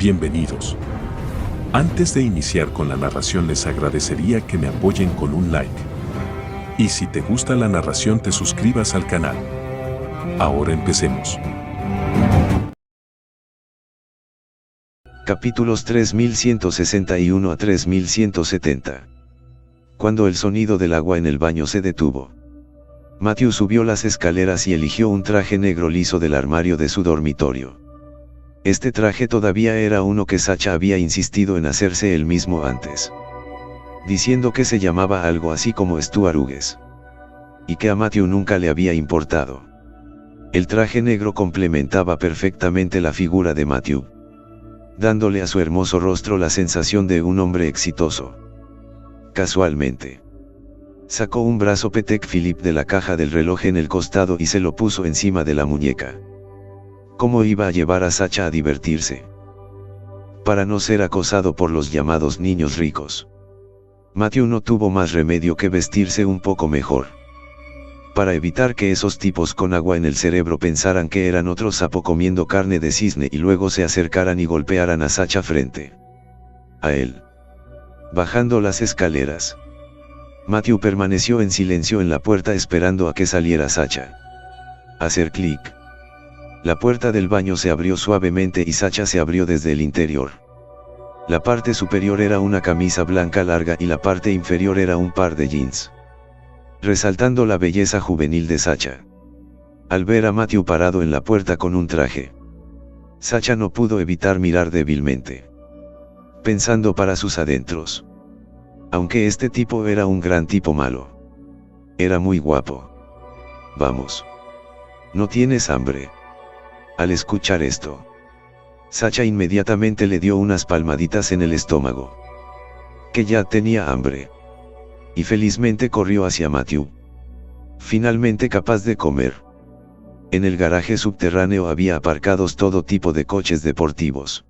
Bienvenidos. Antes de iniciar con la narración les agradecería que me apoyen con un like. Y si te gusta la narración te suscribas al canal. Ahora empecemos. Capítulos 3161 a 3170. Cuando el sonido del agua en el baño se detuvo, Matthew subió las escaleras y eligió un traje negro liso del armario de su dormitorio. Este traje todavía era uno que Sacha había insistido en hacerse él mismo antes, diciendo que se llamaba algo así como Stuart Hughes, y que a Matthew nunca le había importado. El traje negro complementaba perfectamente la figura de Matthew, dándole a su hermoso rostro la sensación de un hombre exitoso. Casualmente, sacó un brazo Patek Philippe de la caja del reloj en el costado y se lo puso encima de la muñeca. ¿Cómo iba a llevar a Sacha a divertirse? Para no ser acosado por los llamados niños ricos, Matthew no tuvo más remedio que vestirse un poco mejor, para evitar que esos tipos con agua en el cerebro pensaran que eran otro sapo comiendo carne de cisne y luego se acercaran y golpearan a Sacha frente a él. Bajando las escaleras, Matthew permaneció en silencio en la puerta esperando a que saliera Sacha. Hacer clic. La puerta del baño se abrió suavemente y Sacha se abrió desde el interior. La parte superior era una camisa blanca larga y la parte inferior era un par de jeans, resaltando la belleza juvenil de Sacha. Al ver a Matthew parado en la puerta con un traje, Sacha no pudo evitar mirar débilmente, pensando para sus adentros: aunque este tipo era un gran tipo malo, era muy guapo. Vamos. ¿No tienes hambre? Al escuchar esto, Sacha inmediatamente le dio unas palmaditas en el estómago, que ya tenía hambre, y felizmente corrió hacia Matthew, finalmente capaz de comer. En el garaje subterráneo había aparcados todo tipo de coches deportivos,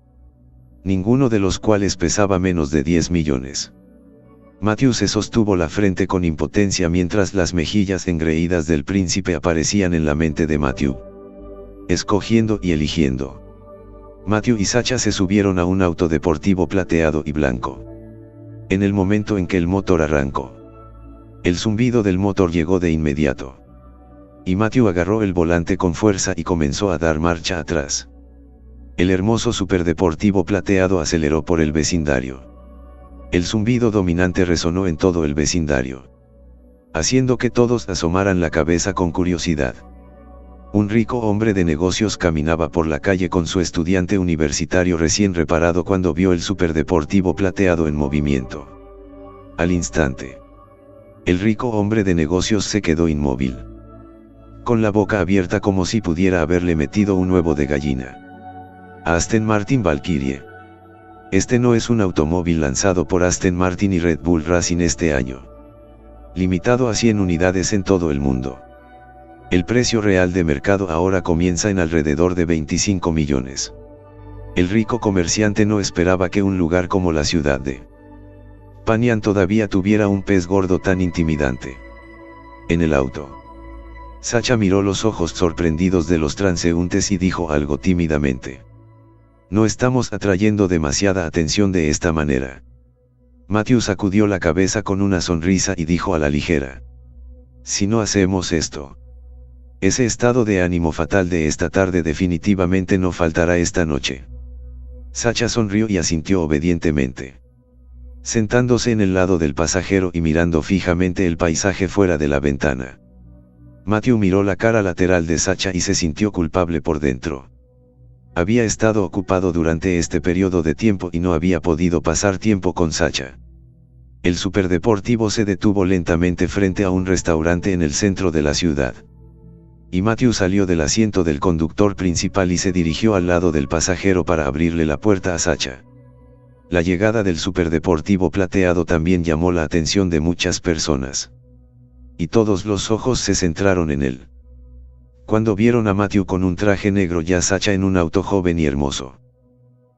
ninguno de los cuales pesaba menos de 10 millones. Matthew se sostuvo la frente con impotencia mientras las mejillas engreídas del príncipe aparecían en la mente de Matthew, escogiendo y eligiendo. Matthew y Sacha se subieron a un auto deportivo plateado y blanco. En el momento en que el motor arrancó, el zumbido del motor llegó de inmediato, y Matthew agarró el volante con fuerza y comenzó a dar marcha atrás. El hermoso superdeportivo plateado aceleró por el vecindario. El zumbido dominante resonó en todo el vecindario, haciendo que todos asomaran la cabeza con curiosidad. Un rico hombre de negocios caminaba por la calle con su estudiante universitario recién reparado cuando vio el superdeportivo plateado en movimiento. Al instante, el rico hombre de negocios se quedó inmóvil, con la boca abierta como si pudiera haberle metido un huevo de gallina. Aston Martin Valkyrie. Este no es un automóvil lanzado por Aston Martin y Red Bull Racing este año, limitado a 100 unidades en todo el mundo. El precio real de mercado ahora comienza en alrededor de 25 millones. El rico comerciante no esperaba que un lugar como la ciudad de Panyan todavía tuviera un pez gordo tan intimidante. En el auto, Sacha miró los ojos sorprendidos de los transeúntes y dijo algo tímidamente: no estamos atrayendo demasiada atención de esta manera. Matthew sacudió la cabeza con una sonrisa y dijo a la ligera: si no hacemos esto, ese estado de ánimo fatal de esta tarde definitivamente no faltará esta noche. Sacha sonrió y asintió obedientemente, sentándose en el lado del pasajero y mirando fijamente el paisaje fuera de la ventana. Matthew miró la cara lateral de Sacha y se sintió culpable por dentro. Había estado ocupado durante este periodo de tiempo y no había podido pasar tiempo con Sacha. El superdeportivo se detuvo lentamente frente a un restaurante en el centro de la ciudad, y Matthew salió del asiento del conductor principal y se dirigió al lado del pasajero para abrirle la puerta a Sacha. La llegada del superdeportivo plateado también llamó la atención de muchas personas, y todos los ojos se centraron en él. Cuando vieron a Matthew con un traje negro y a Sacha en un auto joven y hermoso,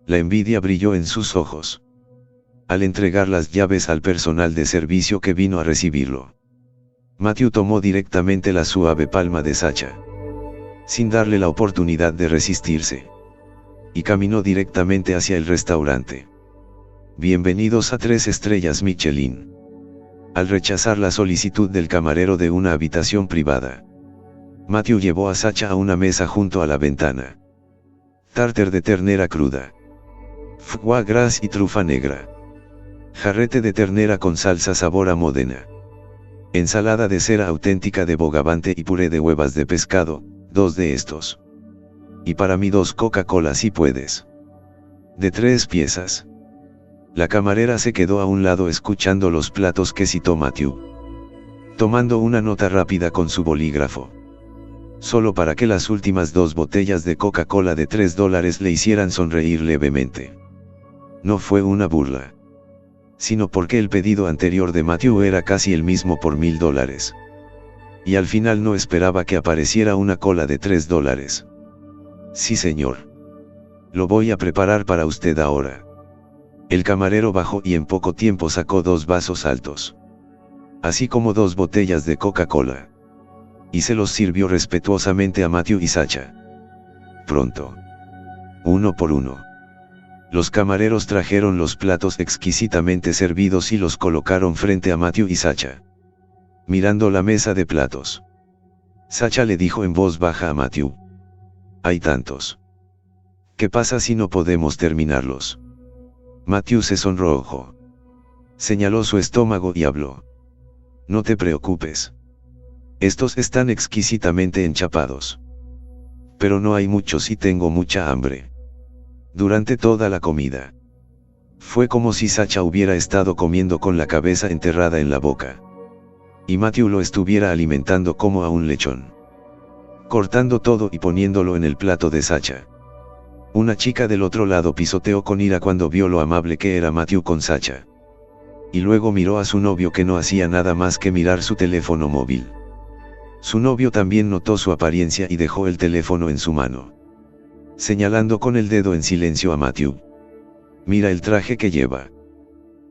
la envidia brilló en sus ojos. Al entregar las llaves al personal de servicio que vino a recibirlo, Matthew tomó directamente la suave palma de Sacha, sin darle la oportunidad de resistirse. y caminó directamente hacia el restaurante. Bienvenidos a 3 estrellas Michelin. Al rechazar la solicitud del camarero de una habitación privada, Matthew llevó a Sacha a una mesa junto a la ventana. Tárter de ternera cruda, foie gras y trufa negra, jarrete de ternera con salsa sabor a Módena, ensalada de cera auténtica de bogavante y puré de huevas de pescado, 2 de estos. Y para mí 2 Coca-Cola si puedes. De 3 piezas. La camarera se quedó a un lado escuchando los platos que citó Matthew, tomando una nota rápida con su bolígrafo, solo para que las últimas 2 botellas de Coca-Cola de $3 le hicieran sonreír levemente. No fue una burla, sino porque el pedido anterior de Matthew era casi el mismo por $1000. Y al final no esperaba que apareciera una cola de $3. Sí señor. Lo voy a preparar para usted ahora. El camarero bajó y en poco tiempo sacó 2 vasos altos, así como 2 botellas de Coca-Cola, y se los sirvió respetuosamente a Matthew y Sacha. Pronto, uno por uno, los camareros trajeron los platos exquisitamente servidos y los colocaron frente a Matthew y Sacha. Mirando la mesa de platos, Sacha le dijo en voz baja a Matthew: hay tantos. ¿Qué pasa si no podemos terminarlos? Matthew se sonrojó. Señaló su estómago y habló: no te preocupes. Estos están exquisitamente enchapados. Pero no hay muchos y tengo mucha hambre. Durante toda la comida, fue como si Sacha hubiera estado comiendo con la cabeza enterrada en la boca, y Matthew lo estuviera alimentando como a un lechón, cortando todo y poniéndolo en el plato de Sacha. Una chica del otro lado pisoteó con ira cuando vio lo amable que era Matthew con Sacha. Y luego miró a su novio, que no hacía nada más que mirar su teléfono móvil. Su novio también notó su apariencia y dejó el teléfono en su mano, señalando con el dedo en silencio a Matthew. Mira el traje que lleva.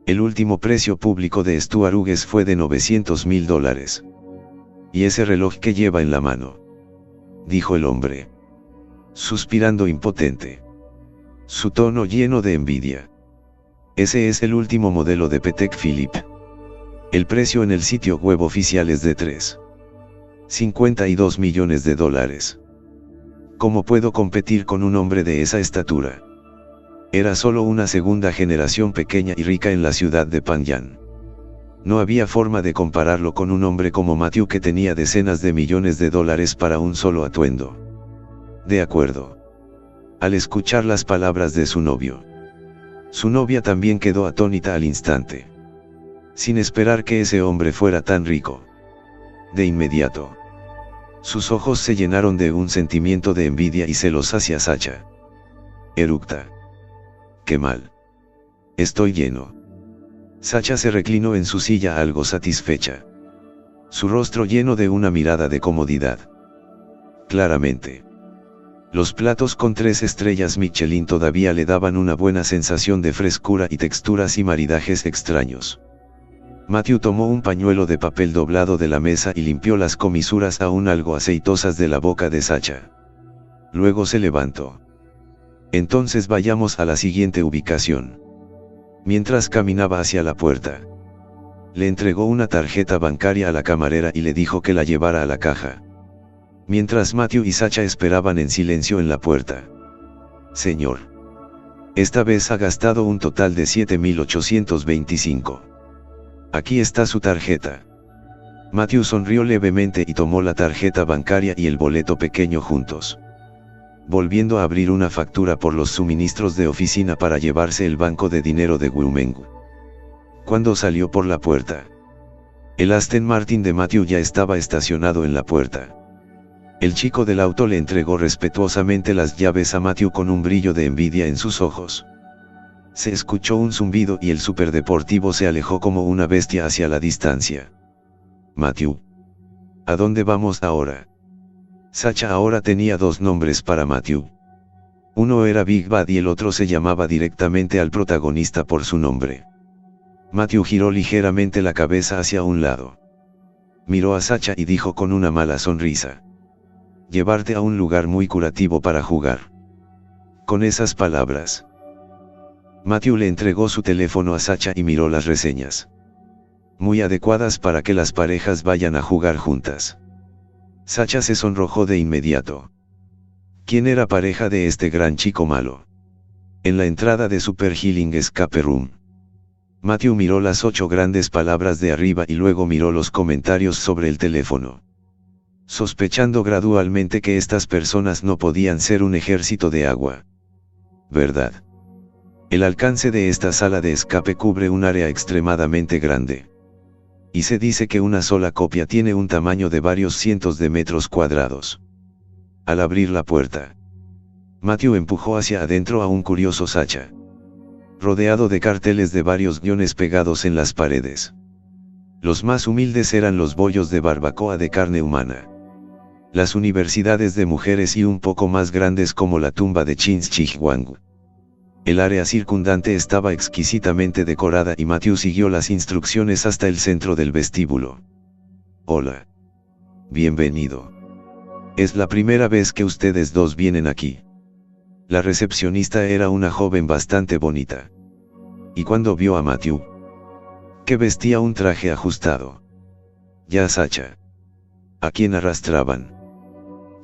El último precio público de Stuart Hughes fue de $900.000. Y ese reloj que lleva en la mano, dijo el hombre, suspirando impotente, su tono lleno de envidia. Ese es el último modelo de Patek Philippe. El precio en el sitio web oficial es de $52 millones. ¿Cómo puedo competir con un hombre de esa estatura? Era solo una segunda generación pequeña y rica en la ciudad de Panjin. No había forma de compararlo con un hombre como Matthew, que tenía decenas de millones de dólares para un solo atuendo. De acuerdo. Al escuchar las palabras de su novio, su novia también quedó atónita al instante, sin esperar que ese hombre fuera tan rico. De inmediato, sus ojos se llenaron de un sentimiento de envidia y celos hacia Sacha. Eructa. ¡Qué mal! Estoy lleno. Sacha se reclinó en su silla algo satisfecha, su rostro lleno de una mirada de comodidad. Claramente, los platos con 3 estrellas Michelin todavía le daban una buena sensación de frescura y texturas y maridajes extraños. Matthew tomó un pañuelo de papel doblado de la mesa y limpió las comisuras aún algo aceitosas de la boca de Sacha. Luego se levantó. Entonces vayamos a la siguiente ubicación. Mientras caminaba hacia la puerta, le entregó una tarjeta bancaria a la camarera y le dijo que la llevara a la caja. Mientras Matthew y Sacha esperaban en silencio en la puerta. Señor. Esta vez ha gastado un total de $7.825. Aquí está su tarjeta. Matthew sonrió levemente y tomó la tarjeta bancaria y el boleto pequeño juntos, volviendo a abrir una factura por los suministros de oficina para llevarse el banco de dinero de Wumengu. Cuando salió por la puerta, el Aston Martin de Matthew ya estaba estacionado en la puerta. El chico del auto le entregó respetuosamente las llaves a Matthew con un brillo de envidia en sus ojos. Se escuchó un zumbido y el superdeportivo se alejó como una bestia hacia la distancia. Matthew. ¿A dónde vamos ahora? Sacha ahora tenía 2 nombres para Matthew. Uno era Big Bad y el otro se llamaba directamente al protagonista por su nombre. Matthew giró ligeramente la cabeza hacia un lado. Miró a Sacha y dijo con una mala sonrisa: llevarte a un lugar muy curativo para jugar. Con esas palabras, Matthew le entregó su teléfono a Sacha y miró las reseñas. Muy adecuadas para que las parejas vayan a jugar juntas. Sacha se sonrojó de inmediato. ¿Quién era pareja de este gran chico malo? En la entrada de Super Healing Escape Room, Matthew miró las 8 grandes palabras de arriba y luego miró los comentarios sobre el teléfono. Sospechando gradualmente que estas personas no podían ser un ejército de agua. ¿Verdad? El alcance de esta sala de escape cubre un área extremadamente grande. Y se dice que una sola copia tiene un tamaño de varios cientos de metros cuadrados. Al abrir la puerta, Matthew empujó hacia adentro a un curioso Sacha, rodeado de carteles de varios guiones pegados en las paredes. Los más humildes eran los bollos de barbacoa de carne humana, las universidades de mujeres y un poco más grandes como la tumba de Qin Shi Huang. El área circundante estaba exquisitamente decorada y Matthew siguió las instrucciones hasta el centro del vestíbulo. Hola. Bienvenido. Es la primera vez que ustedes dos vienen aquí. La recepcionista era una joven bastante bonita. Y cuando vio a Matthew, que vestía un traje ajustado, ya Sacha, a quien arrastraban,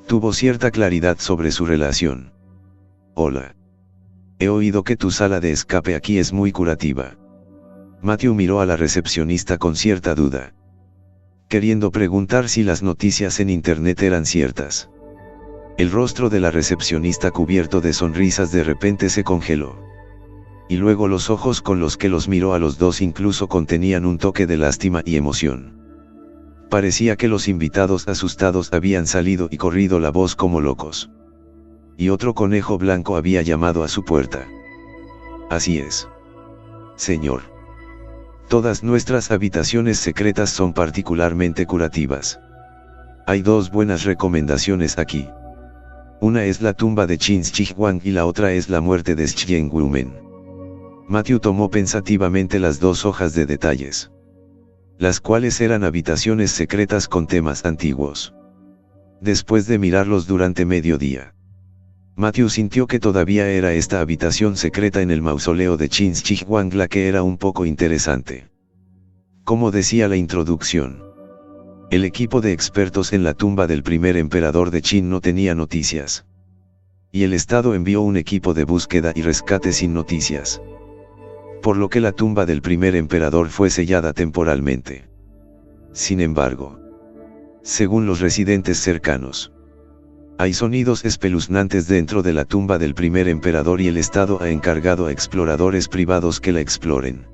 tuvo cierta claridad sobre su relación. Hola. He oído que tu sala de escape aquí es muy curativa. Matthew miró a la recepcionista con cierta duda, queriendo preguntar si las noticias en internet eran ciertas. El rostro de la recepcionista cubierto de sonrisas de repente se congeló. Y luego los ojos con los que los miró a los dos incluso contenían un toque de lástima y emoción. Parecía que los invitados asustados habían salido y corrido la voz como locos. Y otro conejo blanco había llamado a su puerta. Así es. Señor. Todas nuestras habitaciones secretas son particularmente curativas. Hay 2 buenas recomendaciones aquí. Una es la tumba de Qin Shi Huang y la otra es la muerte de Xiang Wumen. Matthew tomó pensativamente las 2 hojas de detalles, las cuales eran habitaciones secretas con temas antiguos. Después de mirarlos durante mediodía, Matthew sintió que todavía era esta habitación secreta en el mausoleo de Qin Shi Huang la que era un poco interesante. Como decía la introducción, el equipo de expertos en la tumba del primer emperador de Qin no tenía noticias. Y el Estado envió un equipo de búsqueda y rescate sin noticias. Por lo que la tumba del primer emperador fue sellada temporalmente. Sin embargo, según los residentes cercanos, hay sonidos espeluznantes dentro de la tumba del primer emperador y el Estado ha encargado a exploradores privados que la exploren.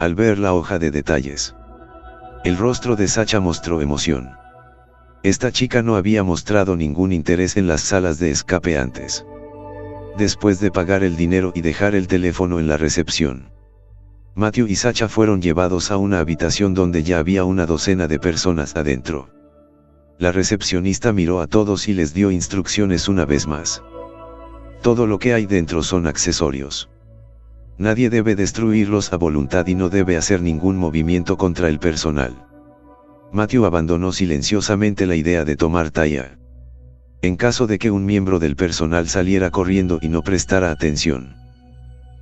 Al ver la hoja de detalles, el rostro de Sacha mostró emoción. Esta chica no había mostrado ningún interés en las salas de escape antes. Después de pagar el dinero y dejar el teléfono en la recepción, Matthew y Sacha fueron llevados a una habitación donde ya había una docena de personas adentro. La recepcionista miró a todos y les dio instrucciones una vez más. Todo lo que hay dentro son accesorios. Nadie debe destruirlos a voluntad y no debe hacer ningún movimiento contra el personal. Matthew abandonó silenciosamente la idea de tomar talla. En caso de que un miembro del personal saliera corriendo y no prestara atención,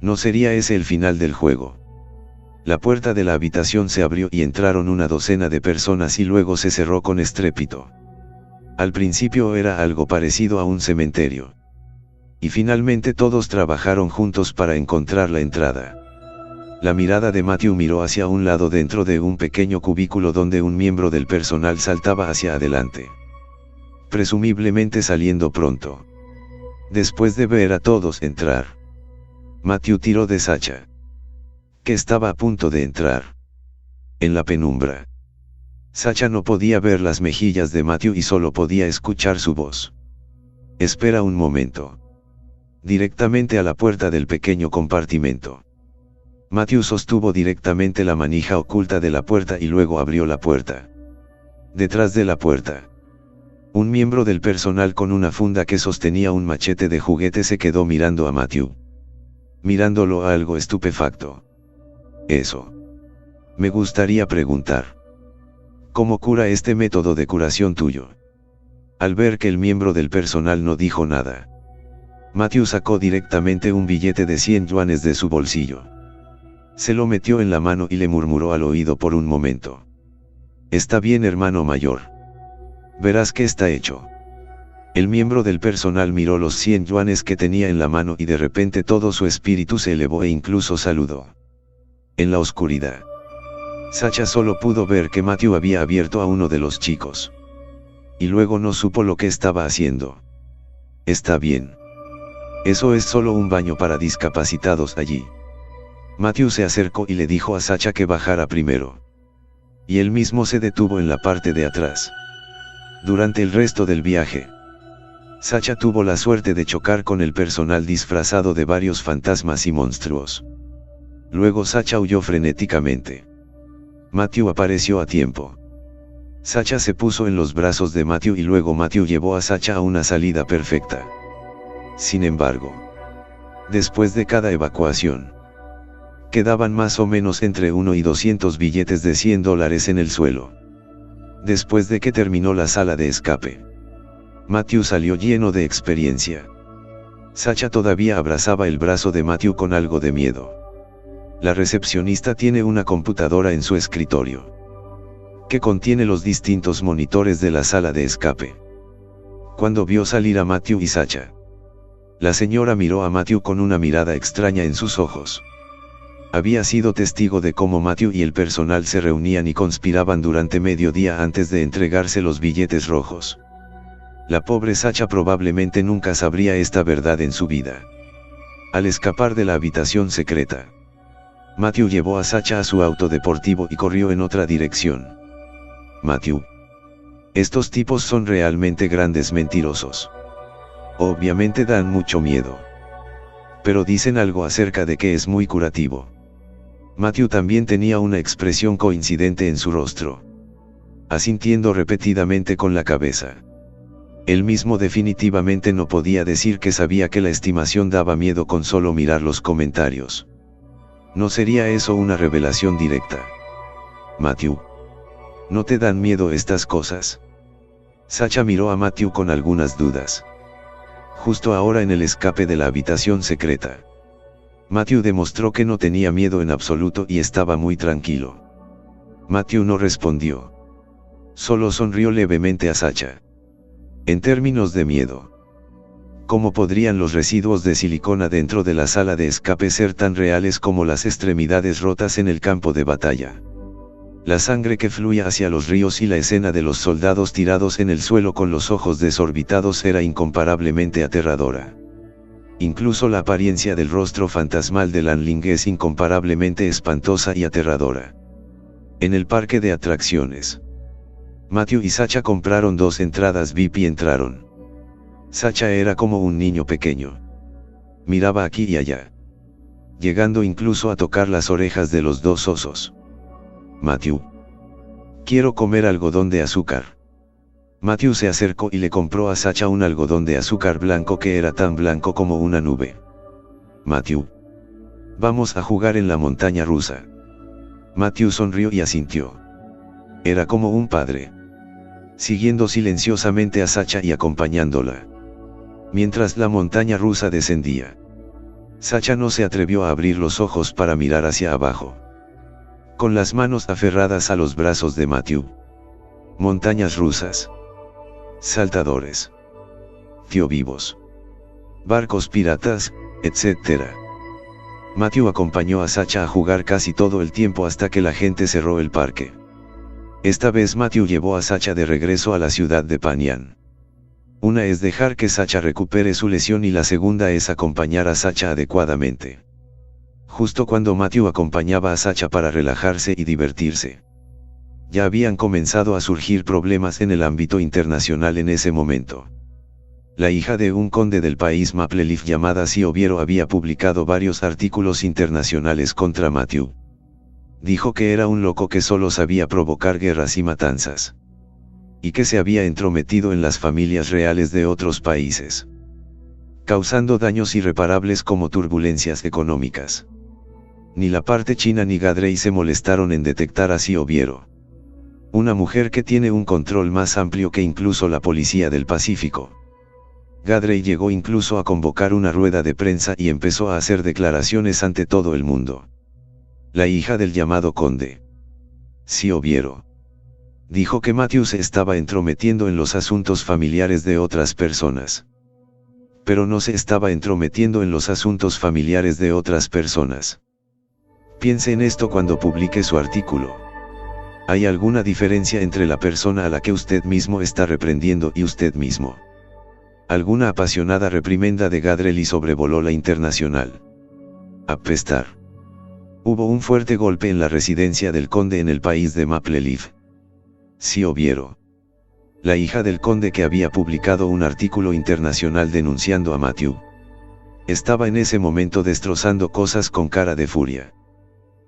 no sería ese el final del juego. La puerta de la habitación se abrió y entraron una docena de personas y luego se cerró con estrépito. Al principio era algo parecido a un cementerio. Y finalmente todos trabajaron juntos para encontrar la entrada. La mirada de Matthew miró hacia un lado dentro de un pequeño cubículo donde un miembro del personal saltaba hacia adelante, presumiblemente saliendo pronto. Después de ver a todos entrar, Matthew tiró de Sacha, que estaba a punto de entrar. En la penumbra, Sacha no podía ver las mejillas de Matthew y solo podía escuchar su voz. Espera un momento. Directamente a la puerta del pequeño compartimento. Matthew sostuvo directamente la manija oculta de la puerta y luego abrió la puerta. Detrás de la puerta, un miembro del personal con una funda que sostenía un machete de juguete se quedó mirando a Matthew, mirándolo algo estupefacto. Eso. Me gustaría preguntar. ¿Cómo cura este método de curación tuyo? Al ver que el miembro del personal no dijo nada, Matthew sacó directamente un billete de 100 yuanes de su bolsillo. Se lo metió en la mano y le murmuró al oído por un momento. Está bien, hermano mayor. Verás que está hecho. El miembro del personal miró los 100 yuanes que tenía en la mano y de repente todo su espíritu se elevó e incluso saludó. En la oscuridad, Sacha solo pudo ver que Matthew había abierto a uno de los chicos. Y luego no supo lo que estaba haciendo. Está bien. Eso es solo un baño para discapacitados allí. Matthew se acercó y le dijo a Sacha que bajara primero. Y él mismo se detuvo en la parte de atrás. Durante el resto del viaje, Sacha tuvo la suerte de chocar con el personal disfrazado de varios fantasmas y monstruos. Luego Sacha huyó frenéticamente. Matthew apareció a tiempo. Sacha se puso en los brazos de Matthew y luego Matthew llevó a Sacha a una salida perfecta. Sin embargo, después de cada evacuación, quedaban más o menos entre 1 y 200 billetes de $100 en el suelo. Después de que terminó la sala de escape, Matthew salió lleno de experiencia. Sacha todavía abrazaba el brazo de Matthew con algo de miedo. La recepcionista tiene una computadora en su escritorio, que contiene los distintos monitores de la sala de escape. Cuando vio salir a Matthew y Sacha, la señora miró a Matthew con una mirada extraña en sus ojos. Había sido testigo de cómo Matthew y el personal se reunían y conspiraban durante medio día antes de entregarse los billetes rojos. La pobre Sacha probablemente nunca sabría esta verdad en su vida. Al escapar de la habitación secreta, Matthew llevó a Sacha a su auto deportivo y corrió en otra dirección. Matthew. Estos tipos son realmente grandes mentirosos. Obviamente dan mucho miedo. Pero dicen algo acerca de que es muy curativo. Matthew también tenía una expresión coincidente en su rostro, asintiendo repetidamente con la cabeza. Él mismo definitivamente no podía decir que sabía que la estimación daba miedo con solo mirar los comentarios. ¿No sería eso una revelación directa? Matthew. ¿No te dan miedo estas cosas? Sacha miró a Matthew con algunas dudas. Justo ahora en el escape de la habitación secreta, Matthew demostró que no tenía miedo en absoluto y estaba muy tranquilo. Matthew no respondió. Solo sonrió levemente a Sacha. En términos de miedo, ¿cómo podrían los residuos de silicona dentro de la sala de escape ser tan reales como las extremidades rotas en el campo de batalla? La sangre que fluía hacia los ríos y la escena de los soldados tirados en el suelo con los ojos desorbitados era incomparablemente aterradora. Incluso la apariencia del rostro fantasmal de Lanling es incomparablemente espantosa y aterradora. En el parque de atracciones, Matthew y Sacha compraron 2 entradas VIP y entraron. Sacha era como un niño pequeño. Miraba aquí y allá, llegando incluso a tocar las orejas de los 2 osos. Matthew. Quiero comer algodón de azúcar. Matthew se acercó y le compró a Sacha un algodón de azúcar blanco que era tan blanco como una nube. Matthew. Vamos a jugar en la montaña rusa. Matthew sonrió y asintió. Era como un padre, siguiendo silenciosamente a Sacha y acompañándola. Mientras la montaña rusa descendía, Sacha no se atrevió a abrir los ojos para mirar hacia abajo. Con las manos aferradas a los brazos de Matthew. Montañas rusas. Saltadores. Vivos. Barcos piratas, etc. Matthew acompañó a Sacha a jugar casi todo el tiempo hasta que la gente cerró el parque. Esta vez Matthew llevó a Sacha de regreso a la ciudad de Panyan. Una es dejar que Sacha recupere su lesión y la segunda es acompañar a Sacha adecuadamente. Justo cuando Matthew acompañaba a Sacha para relajarse y divertirse, ya habían comenzado a surgir problemas en el ámbito internacional en ese momento. La hija de un conde del país Maple Leaf llamada Si Obiero había publicado varios artículos internacionales contra Matthew. Dijo que era un loco que solo sabía provocar guerras y matanzas, y que se había entrometido en las familias reales de otros países, causando daños irreparables como turbulencias económicas. Ni la parte china ni Gadrey se molestaron en detectar a Si Obiero, una mujer que tiene un control más amplio que incluso la policía del Pacífico. Gadrey llegó incluso a convocar una rueda de prensa y empezó a hacer declaraciones ante todo el mundo. La hija del llamado conde, Sioviero, dijo que Matthew se estaba entrometiendo en los asuntos familiares de otras personas. Pero no se estaba entrometiendo en los asuntos familiares de otras personas. Piense en esto cuando publique su artículo. ¿Hay alguna diferencia entre la persona a la que usted mismo está reprendiendo y usted mismo? Alguna apasionada reprimenda de Gadrey sobrevoló la Internacional. Apestar. Hubo un fuerte golpe en la residencia del conde en el país de Maple Leaf. Sioviero, la hija del conde que había publicado un artículo internacional denunciando a Matthew, estaba en ese momento destrozando cosas con cara de furia.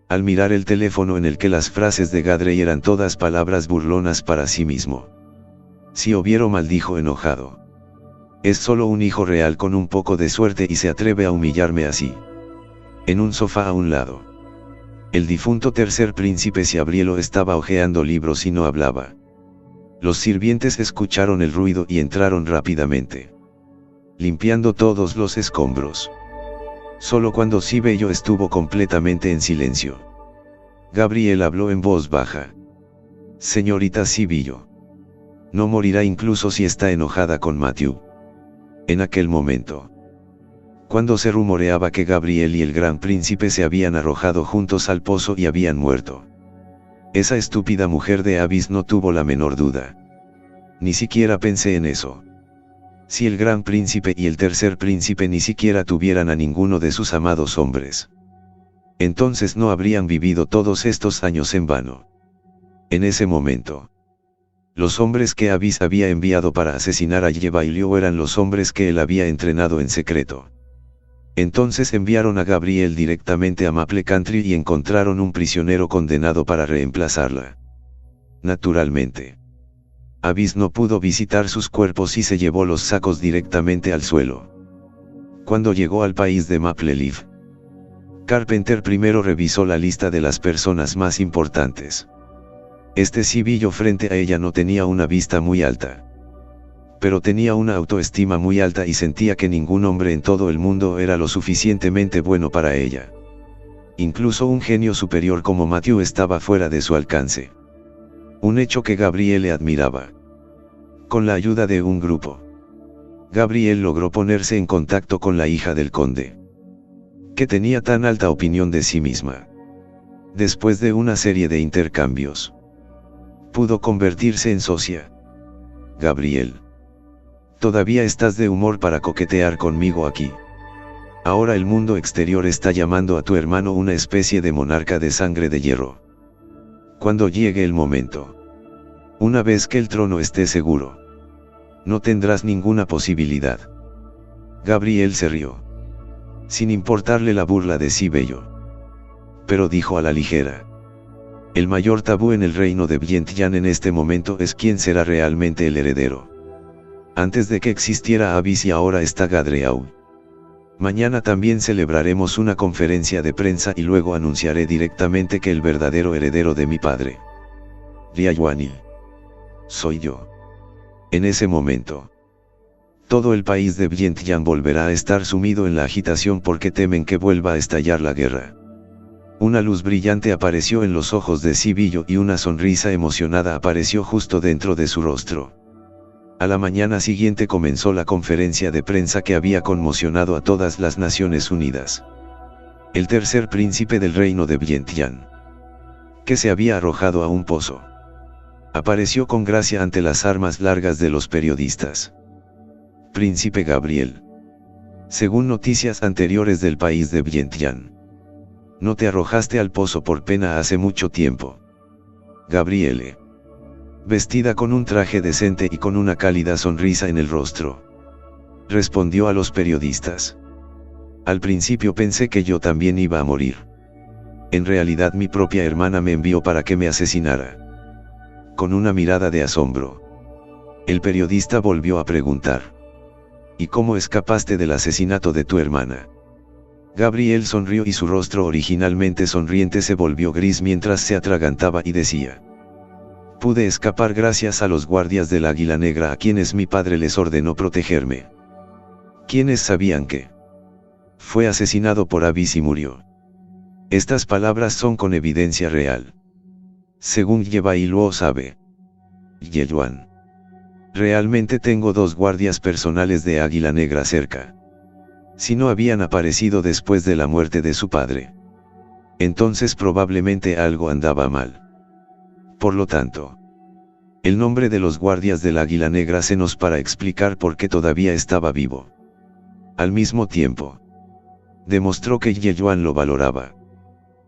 Al mirar el teléfono en el que las frases de Gadrey eran todas palabras burlonas para sí mismo, Sioviero maldijo enojado. Es solo un hijo real con un poco de suerte y se atreve a humillarme así. En un sofá a un lado, el difunto tercer príncipe Siabrielo estaba hojeando libros y no hablaba. Los sirvientes escucharon el ruido y entraron rápidamente, limpiando todos los escombros. Solo cuando Sibello estuvo completamente en silencio, Gabriel habló en voz baja. Señorita Sibello, no morirá incluso si está enojada con Matthew. En aquel momento, cuando se rumoreaba que Gabriel y el gran príncipe se habían arrojado juntos al pozo y habían muerto, esa estúpida mujer de Avis no tuvo la menor duda. Ni siquiera pensé en eso. Si el gran príncipe y el tercer príncipe ni siquiera tuvieran a ninguno de sus amados hombres, entonces no habrían vivido todos estos años en vano. En ese momento, los hombres que Avis había enviado para asesinar a Yebailio eran los hombres que él había entrenado en secreto. Entonces enviaron a Gabriel directamente a Maple Country y encontraron un prisionero condenado para reemplazarla. Naturalmente, Avis no pudo visitar sus cuerpos y se llevó los sacos directamente al suelo. Cuando llegó al país de Maple Leaf, Carpenter primero revisó la lista de las personas más importantes. Este Sibello frente a ella no tenía una vista muy alta, pero tenía una autoestima muy alta y sentía que ningún hombre en todo el mundo era lo suficientemente bueno para ella. Incluso un genio superior como Matthew estaba fuera de su alcance. Un hecho que Gabriel le admiraba. Con la ayuda de un grupo, Gabriel logró ponerse en contacto con la hija del conde, que tenía tan alta opinión de sí misma. Después de una serie de intercambios, pudo convertirse en socia. Gabriel, todavía estás de humor para coquetear conmigo aquí. Ahora el mundo exterior está llamando a tu hermano una especie de monarca de sangre de hierro. Cuando llegue el momento, una vez que el trono esté seguro, no tendrás ninguna posibilidad. Gabriel se rió, sin importarle la burla de Sibello, pero dijo a la ligera: el mayor tabú en el reino de Vientiane en este momento es quién será realmente el heredero. Antes de que existiera Avis y ahora está Gadreau. Mañana también celebraremos una conferencia de prensa y luego anunciaré directamente que el verdadero heredero de mi padre, Liayuanil, soy yo. En ese momento, todo el país de Vientiane volverá a estar sumido en la agitación porque temen que vuelva a estallar la guerra. Una luz brillante apareció en los ojos de Sibello y una sonrisa emocionada apareció justo dentro de su rostro. A la mañana siguiente comenzó la conferencia de prensa que había conmocionado a todas las Naciones Unidas. El tercer príncipe del reino de Vientiane, que se había arrojado a un pozo, apareció con gracia ante las armas largas de los periodistas. Príncipe Gabriel, según noticias anteriores del país de Vientiane, no te arrojaste al pozo por pena hace mucho tiempo. Gabriele, vestida con un traje decente y con una cálida sonrisa en el rostro, respondió a los periodistas: al principio pensé que yo también iba a morir. En realidad mi propia hermana me envió para que me asesinara. Con una mirada de asombro, el periodista volvió a preguntar: ¿y cómo escapaste del asesinato de tu hermana? Gabriel sonrió y su rostro originalmente sonriente se volvió gris mientras se atragantaba y decía: pude escapar gracias a los guardias del Águila Negra a quienes mi padre les ordenó protegerme. quienes sabían que fue asesinado por Abyss y murió. Estas palabras son con evidencia real. Según Yebai Luo sabe. Yeyuan. Realmente tengo 2 guardias personales de Águila Negra cerca. Si no habían aparecido después de la muerte de su padre, entonces probablemente algo andaba mal. Por lo tanto, el nombre de los guardias del Águila Negra se nos para explicar por qué todavía estaba vivo. Al mismo tiempo, demostró que Yeyuan lo valoraba,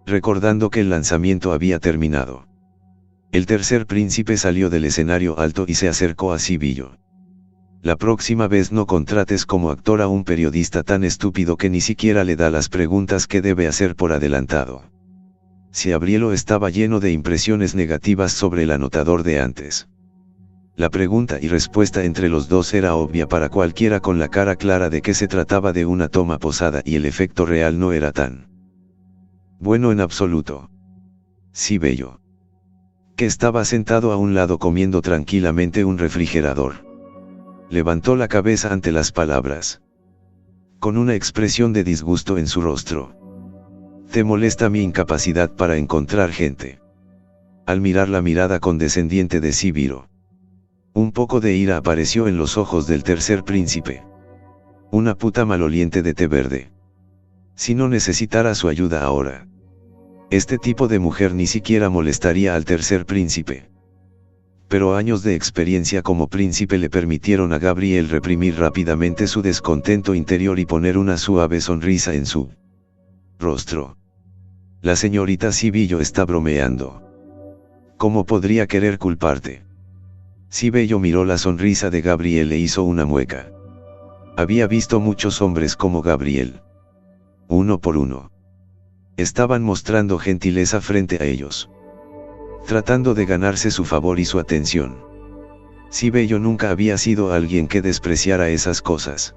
recordando que el lanzamiento había terminado. El tercer príncipe salió del escenario alto y se acercó a Sibillo. La próxima vez no contrates como actor a un periodista tan estúpido que ni siquiera le da las preguntas que debe hacer por adelantado. Siabrielo estaba lleno de impresiones negativas sobre el anotador de antes. La pregunta y respuesta entre los dos era obvia para cualquiera con la cara clara de que se trataba de una toma posada y el efecto real no era tan bueno en absoluto. Sibillo, que estaba sentado a un lado comiendo tranquilamente un refrigerador, levantó la cabeza ante las palabras, con una expresión de disgusto en su rostro. ¿Te molesta mi incapacidad para encontrar gente? Al mirar la mirada condescendiente de Sibyro, un poco de ira apareció en los ojos del tercer príncipe. Una puta maloliente de té verde. Si no necesitara su ayuda ahora, este tipo de mujer ni siquiera molestaría al tercer príncipe. Pero años de experiencia como príncipe le permitieron a Gabriel reprimir rápidamente su descontento interior y poner una suave sonrisa en su rostro. La señorita Sibillo está bromeando. ¿Cómo podría querer culparte? Sibillo miró la sonrisa de Gabriel e hizo una mueca. Había visto muchos hombres como Gabriel. Uno por uno. Estaban mostrando gentileza frente a ellos, tratando de ganarse su favor y su atención. Sibillo nunca había sido alguien que despreciara esas cosas.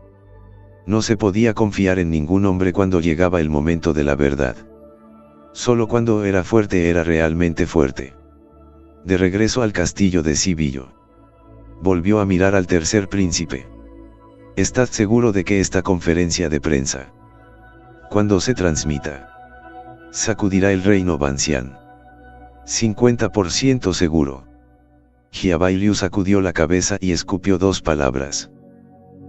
No se podía confiar en ningún hombre cuando llegaba el momento de la verdad. Solo cuando era fuerte era realmente fuerte. De regreso al castillo de Sibillo, volvió a mirar al tercer príncipe. ¿Estás seguro de que esta conferencia de prensa, cuando se transmita, sacudirá el reino Bancian? 50% seguro. Jiabai Liu sacudió la cabeza y escupió 2 palabras.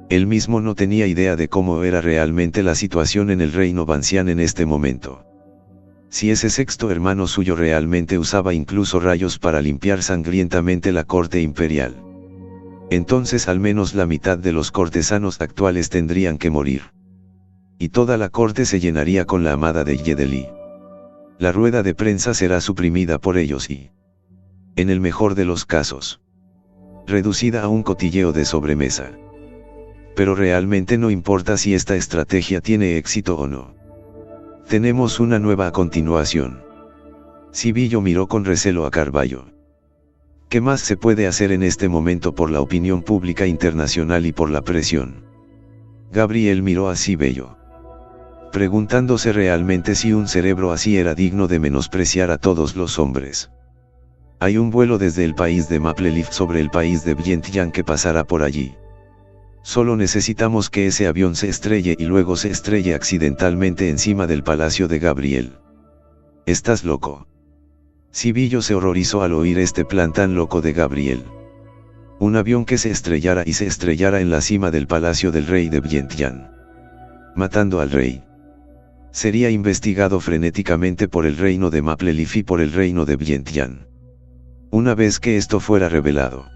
Él mismo no tenía idea de cómo era realmente la situación en el reino Bancian en este momento. Si ese sexto hermano suyo realmente usaba incluso rayos para limpiar sangrientamente la corte imperial, entonces al menos la mitad de los cortesanos actuales tendrían que morir. Y toda la corte se llenaría con la amada de Yedeli. La rueda de prensa será suprimida por ellos y, en el mejor de los casos, reducida a un cotilleo de sobremesa. Pero realmente no importa si esta estrategia tiene éxito o no. Tenemos una nueva a continuación. Sibillo miró con recelo a Carballo. ¿Qué más se puede hacer en este momento por la opinión pública internacional y por la presión? Gabriel miró a Sibillo, preguntándose realmente si un cerebro así era digno de menospreciar a todos los hombres. Hay un vuelo desde el país de Maple Leaf sobre el país de Vientiane que pasará por allí. Solo necesitamos que ese avión se estrelle y luego se estrelle accidentalmente encima del palacio de Gabriel. ¿Estás loco? Sibillo se horrorizó al oír este plan tan loco de Gabriel. Un avión que se estrellara y se estrellara en la cima del palacio del rey de Vientiane, matando al rey. Sería investigado frenéticamente por el reino de Maple Leaf y por el reino de Vientiane. Una vez que esto fuera revelado,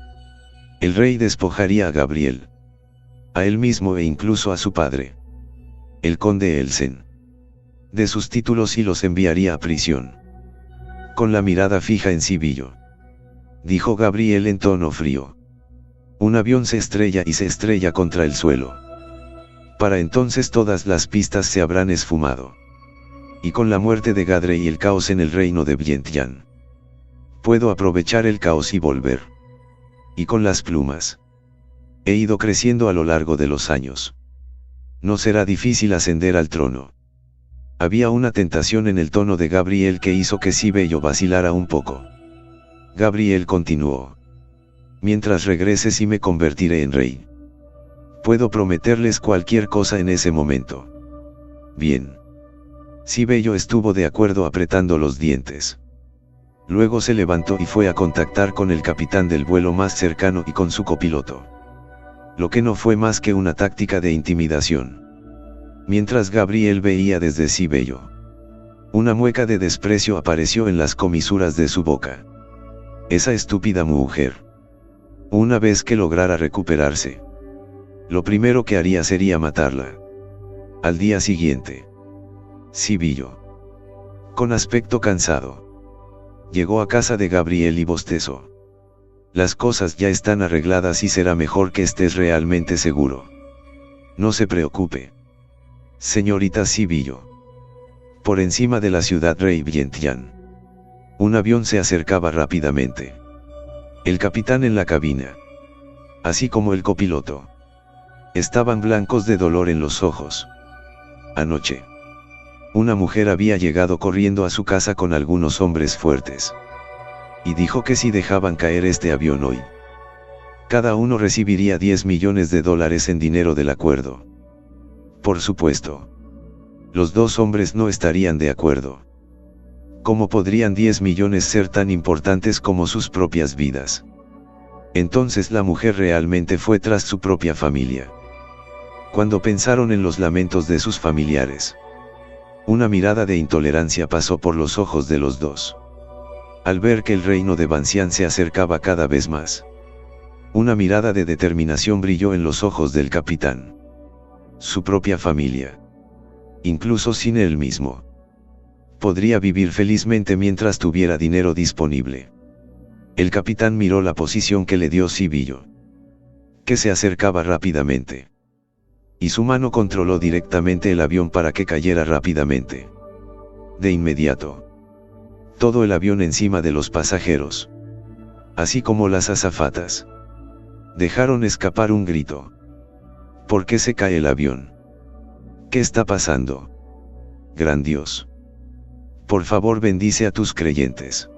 el rey despojaría a Gabriel, a él mismo e incluso a su padre, el conde Elsen, de sus títulos y los enviaría a prisión. Con la mirada fija en Sibillo, dijo Gabriel en tono frío. Un avión se estrella y se estrella contra el suelo. Para entonces todas las pistas se habrán esfumado. Y con la muerte de Gadre y el caos en el reino de Vientiane, puedo aprovechar el caos y volver. Y con las plumas, he ido creciendo a lo largo de los años. No será difícil ascender al trono. Había una tentación en el tono de Gabriel que hizo que Sibillo vacilara un poco. Gabriel continuó. Mientras regreses y me convertiré en rey. Puedo prometerles cualquier cosa en ese momento. Bien. Sibello estuvo de acuerdo apretando los dientes. Luego se levantó y fue a contactar con el capitán del vuelo más cercano y con su copiloto. Lo que no fue más que una táctica de intimidación. Mientras Gabriel veía desde Sibello, una mueca de desprecio apareció en las comisuras de su boca. Esa estúpida mujer. Una vez que lograra recuperarse, lo primero que haría sería matarla. Al día siguiente, Sibello, con aspecto cansado, llegó a casa de Gabriel y bostezó. Las cosas ya están arregladas y será mejor que estés realmente seguro. No se preocupe, señorita Sibello. Por encima de la ciudad Rey Vientiane, un avión se acercaba rápidamente. El capitán en la cabina, así como el copiloto, estaban blancos de dolor en los ojos. Anoche, una mujer había llegado corriendo a su casa con algunos hombres fuertes. Y dijo que si dejaban caer este avión hoy, cada uno recibiría $10 millones en dinero del acuerdo. Por supuesto, los dos hombres no estarían de acuerdo. ¿Cómo podrían 10 millones ser tan importantes como sus propias vidas? Entonces la mujer realmente fue tras su propia familia. Cuando pensaron en los lamentos de sus familiares, una mirada de intolerancia pasó por los ojos de los dos. Al ver que el reino de Vientiane se acercaba cada vez más, una mirada de determinación brilló en los ojos del capitán. Su propia familia, incluso sin él mismo, podría vivir felizmente mientras tuviera dinero disponible. El capitán miró la posición que le dio Sibello, que se acercaba rápidamente, y su mano controló directamente el avión para que cayera rápidamente. De inmediato, todo el avión encima de los pasajeros, así como las azafatas, dejaron escapar un grito. ¿Por qué se cae el avión? ¿Qué está pasando? Gran Dios. Por favor, bendice a tus creyentes.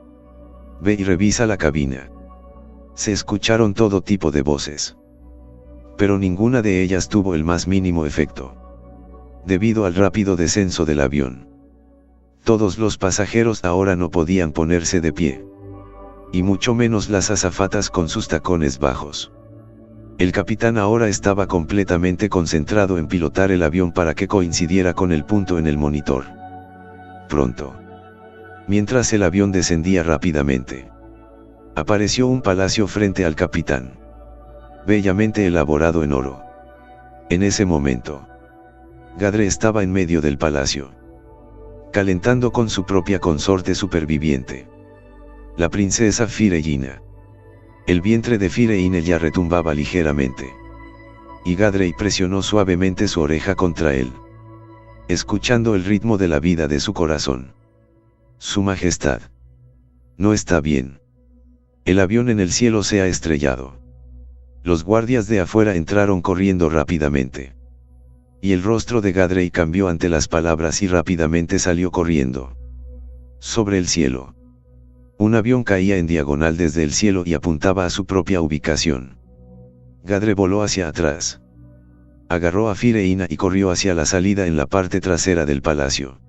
Ve y revisa la cabina. Se escucharon todo tipo de voces, pero ninguna de ellas tuvo el más mínimo efecto. Debido al rápido descenso del avión, todos los pasajeros ahora no podían ponerse de pie, y mucho menos las azafatas con sus tacones bajos. El capitán ahora estaba completamente concentrado en pilotar el avión para que coincidiera con el punto en el monitor. Pronto, mientras el avión descendía rápidamente, apareció un palacio frente al capitán, bellamente elaborado en oro. En ese momento, Gadre estaba en medio del palacio, calentando con su propia consorte superviviente, la princesa Fireina. El vientre de Fireina ya retumbaba ligeramente, y Gadre presionó suavemente su oreja contra él, escuchando el ritmo de la vida de su corazón. Su Majestad. No está bien. El avión en el cielo se ha estrellado. Los guardias de afuera entraron corriendo rápidamente, y el rostro de Gadre cambió ante las palabras y rápidamente salió corriendo. Sobre el cielo, un avión caía en diagonal desde el cielo y apuntaba a su propia ubicación. Gadre voló hacia atrás, agarró a Fireina y corrió hacia la salida en la parte trasera del palacio.